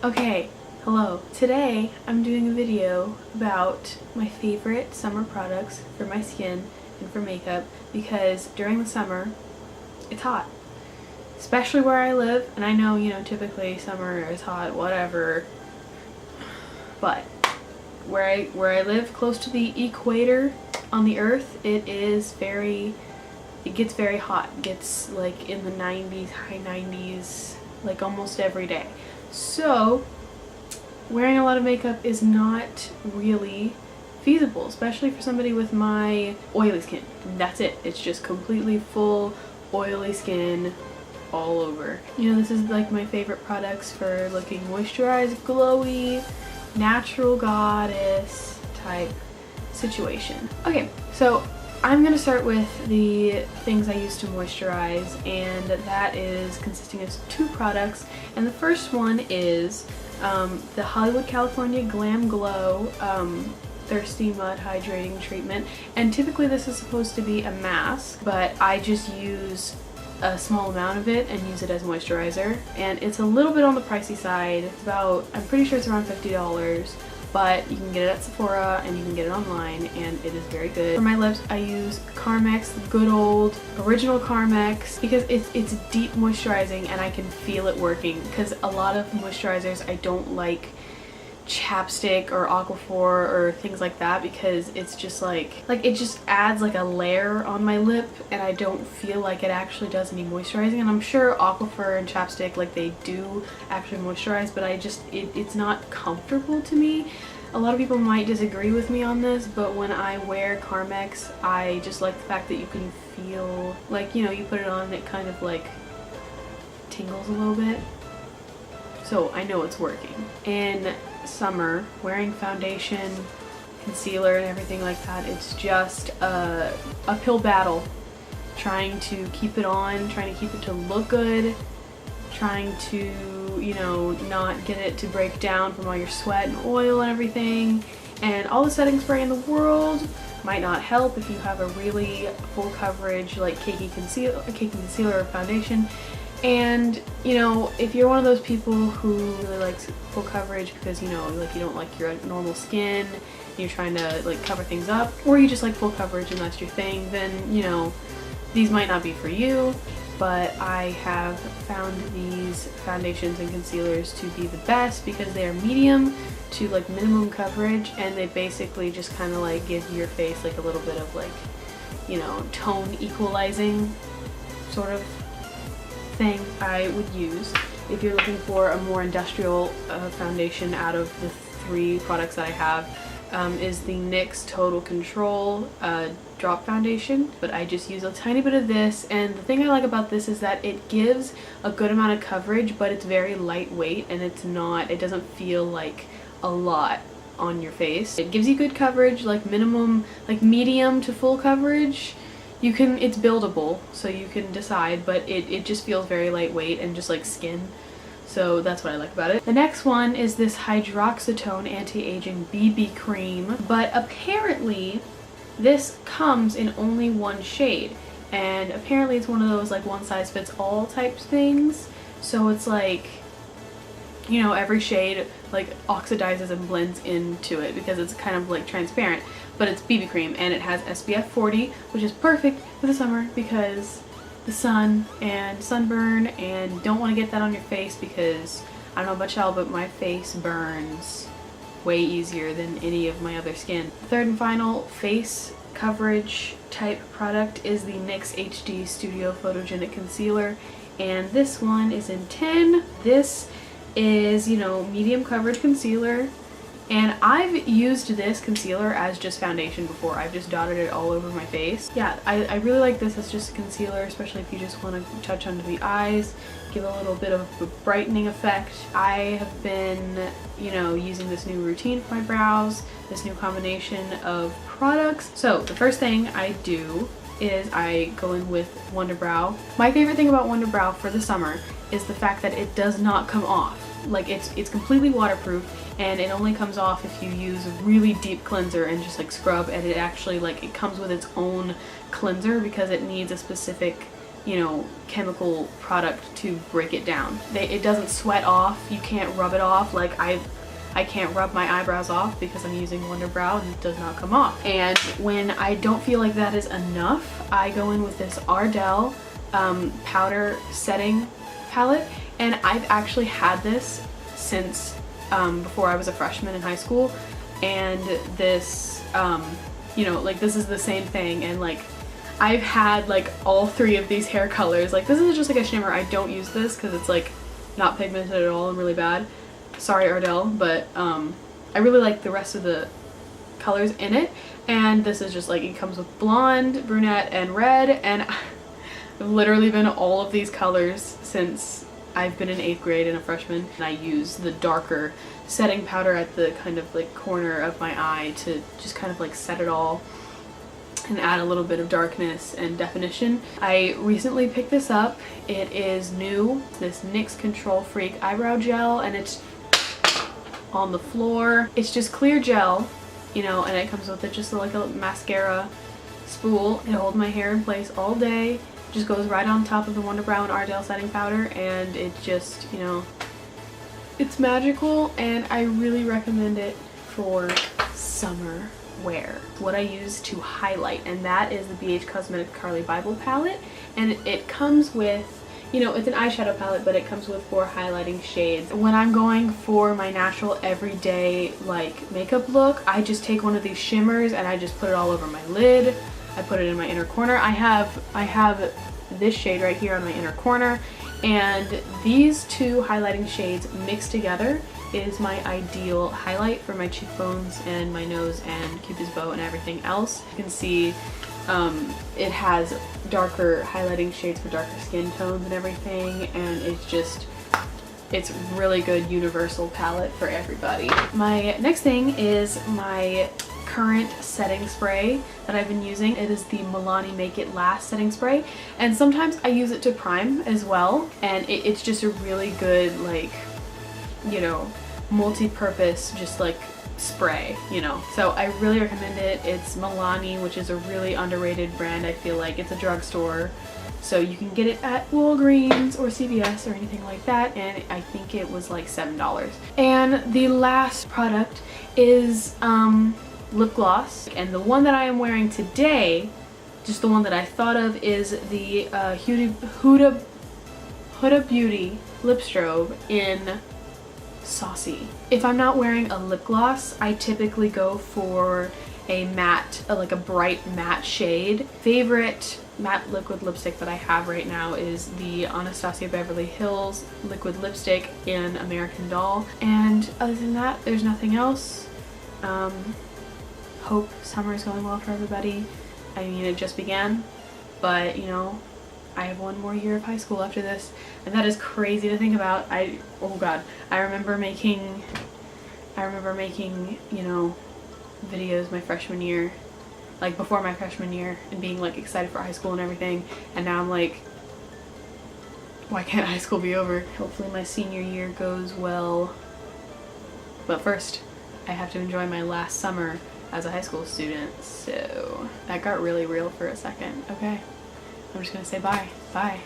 Okay, hello. Today I'm doing a video about my favorite summer products for my skin and for makeup because during the summer it's hot. Especially where I live, and I know, typically summer is hot, whatever. But where I live close to the equator on the earth, it gets very hot. It gets like in the 90s, high 90s, like almost every day. So wearing a lot of makeup is not really feasible, especially for somebody with my oily skin. That's it. It's just completely full oily skin all over. This is like my favorite products for looking moisturized, glowy, natural goddess type situation. Okay, so I'm gonna start with the things I use to moisturize, and that is consisting of two products. And the first one is the Hollywood California Glam Glow Thirsty Mud Hydrating Treatment. And typically this is supposed to be a mask, but I just use a small amount of it and use it as moisturizer. And it's a little bit on the pricey side. It's about, I'm pretty sure it's around $50. But you can get it at Sephora and you can get it online, and it is very good. For my lips, I use Carmex, good old original Carmex, because it's deep moisturizing and I can feel it working. Because a lot of moisturizers, I don't like chapstick or Aquaphor or things like that, because it's just like it just adds like a layer on my lip and I don't feel like it actually does any moisturizing. And I'm sure Aquaphor and chapstick, like, they do actually moisturize, but it's not comfortable to me. A lot of people might disagree with me on this, but when I wear Carmex, I just like the fact that you can feel like, you put it on and it kind of like tingles a little bit. So I know it's working. In summer, wearing foundation, concealer, and everything like that, it's just a uphill battle. Trying to keep it on, trying to keep it to look good, trying to, not get it to break down from all your sweat and oil and everything. And all the setting spray in the world might not help if you have a really full coverage, like cakey concealer or foundation. And if you're one of those people who really likes full coverage because you don't like your normal skin, you're trying to like cover things up, or you just like full coverage and that's your thing, then these might not be for you. But I have found these foundations and concealers to be the best because they are medium to like minimum coverage, and they basically just kind of like give your face like a little bit of like tone equalizing sort of thing. I would use, if you're looking for a more industrial foundation out of the three products that I have, is the NYX Total Control drop foundation. But I just use a tiny bit of this, and the thing I like about this is that it gives a good amount of coverage, but it's very lightweight and it doesn't feel like a lot on your face. It gives you good coverage, like minimum, like medium to full coverage. It's buildable, so you can decide, but it just feels very lightweight and just like skin. So that's what I like about it. The next one is this Hydroxytone Anti-Aging BB Cream, but apparently this comes in only one shade, and apparently it's one of those like one size fits all type things. So it's like, every shade like oxidizes and blends into it because it's kind of like transparent. But it's BB cream and it has SPF 40, which is perfect for the summer because the sun and sunburn, and don't want to get that on your face because I don't know about y'all, but my face burns way easier than any of my other skin. Third and final face coverage type product is the NYX HD Studio Photogenic Concealer, and this one is in 10. This is, medium coverage concealer. And I've used this concealer as just foundation before. I've just dotted it all over my face. Yeah, I really like this as just a concealer, especially if you just want to touch under the eyes, give a little bit of a brightening effect. I have been, using this new routine for my brows, this new combination of products. So the first thing I do is I go in with Wonder Brow. My favorite thing about Wonder Brow for the summer is the fact that it does not come off. Like it's completely waterproof, and it only comes off if you use a really deep cleanser and just like scrub, and it actually it comes with its own cleanser because it needs a specific you know, chemical product to break it down. It doesn't sweat off. You can't rub it off. Like I can't rub my eyebrows off because I'm using Wonder Brow and it does not come off. And when I don't feel like that is enough, I go in with this Ardell powder setting palette, and I've actually had this since before I was a freshman in high school, and this you know, like this is the same thing, and like I've had like all 3 of these hair colors. Like this is just like a shimmer. I don't use this because it's like not pigmented at all and really bad. Sorry Ardell, but I really like the rest of the colors in it, and this is just like, it comes with blonde, brunette, and red, and I've literally been all of these colors since I've been in 8th grade and a freshman, and I use the darker setting powder at the kind of like corner of my eye to just kind of like set it all and add a little bit of darkness and definition. I recently picked this up. It is new, this NYX Control Freak eyebrow gel, and it's on the floor. It's just clear gel, you know, and it comes with it just like a mascara spool. It holds my hair in place all day. Just goes right on top of the Wonder Brow and Ardell setting powder, and it just, you know, it's magical, and I really recommend it for summer wear. What I use to highlight, and that is the BH Cosmetics Carli Bybel palette, and it comes with, you know, it's an eyeshadow palette, but it comes with 4 highlighting shades. When I'm going for my natural everyday like makeup look, I just take one of these shimmers and I just put it all over my lid. I put it in my inner corner. I have this shade right here on my inner corner, and these 2 highlighting shades mixed together is my ideal highlight for my cheekbones and my nose and Cupid's bow and everything else. You can see it has darker highlighting shades for darker skin tones and everything, and it's really good universal palette for everybody. My next thing is my current setting spray that I've been using. It is the Milani Make It Last setting spray, and sometimes I use it to prime as well, and it's just a really good, like, you know, multi-purpose just like spray, you know. So I really recommend it. It's Milani, which is a really underrated brand. I feel like it's a drugstore, so you can get it at Walgreens or CVS or anything like that, and I think it was like $7. And the last product is lip gloss, and the one that I am wearing today, just the one that I thought of, is the Huda Beauty Lip Strobe in Saucy. If I'm not wearing a lip gloss, I typically go for a matte, like a bright matte shade. Favorite matte liquid lipstick that I have right now is the Anastasia Beverly Hills liquid lipstick in American Doll, and other than that, there's nothing else. Hope summer is going well for everybody. I mean, it just began, but you know, I have 1 more year of high school after this, and that is crazy to think about. Oh god, I remember making, you know, videos my freshman year, like before my freshman year, and being like excited for high school and everything, and now I'm like, why can't high school be over? Hopefully my senior year goes well, but first I have to enjoy my last summer as a high school student. So that got really real for a second. Okay, I'm just gonna say bye. Bye.